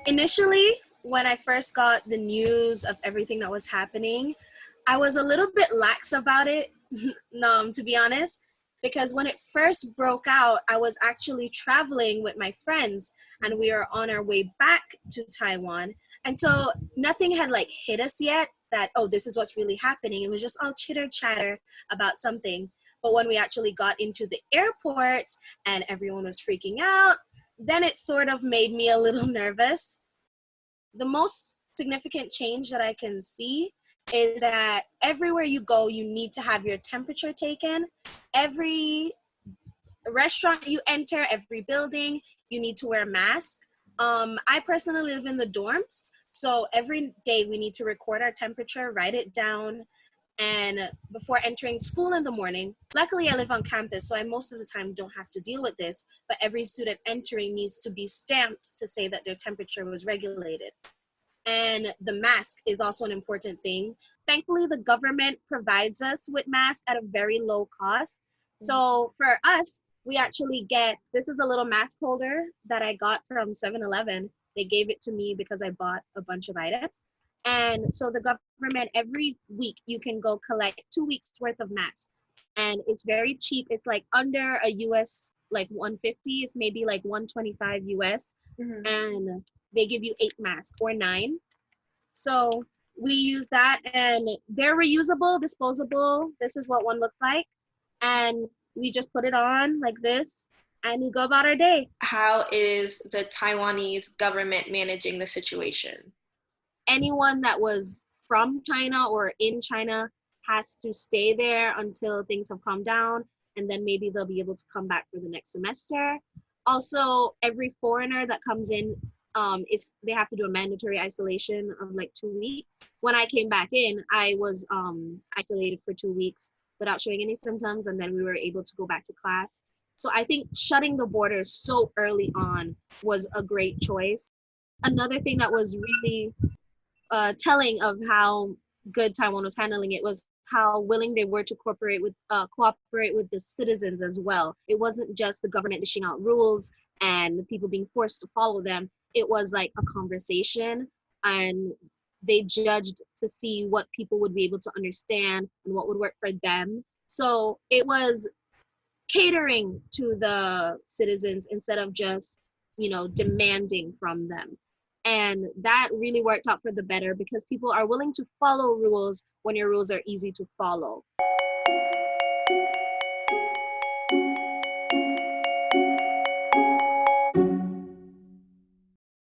Initially, when I first got the news of everything that was happening, I was a little bit lax about it, to be honest, because when it first broke out, I was actually traveling with my friends and we were on our way back to Taiwan. And so nothing had like hit us yet that, oh, this is what's really happening. It was just all chitter chatter about something. But when we actually got into the airports and everyone was freaking out, then it sort of made me a little nervous. The most significant change that I can see is that everywhere you go, you need to have your temperature taken. Every restaurant you enter, every building, you need to wear a mask. I personally live in the dorms, so every day we need to record our temperature, write it down, and before entering school in the morning, luckily I live on campus, so I most of the time don't have to deal with this, but every student entering needs to be stamped to say that their temperature was regulated. And the mask is also an important thing. Thankfully, the government provides us with masks at a very low cost. So for us, we actually get, this is a little mask holder that I got from 7-Eleven. They gave it to me because I bought a bunch of items. And so the government, every week, you can go collect 2 weeks worth of masks. And it's very cheap. It's like under a US, like 150, it's maybe like 125 US. And they give you 8 masks or 9. So we use that and they're reusable, disposable. This is what one looks like. And we just put it on like this and we go about our day. How is the Taiwanese government managing the situation? Anyone that was from China or in China has to stay there until things have calmed down, and then maybe they'll be able to come back for the next semester. Also, every foreigner that comes in, they have to do a mandatory isolation of like 2 weeks. When I came back in, I was isolated for 2 weeks without showing any symptoms, and then we were able to go back to class. So I think shutting the borders so early on was a great choice. Another thing that was really telling of how good Taiwan was handling it was how willing they were to cooperate with the citizens as well. It wasn't just the government dishing out rules and people being forced to follow them. It was like a conversation, and they judged to see what people would be able to understand and what would work for them. So it was catering to the citizens instead of just, demanding from them. And that really worked out for the better because people are willing to follow rules when your rules are easy to follow.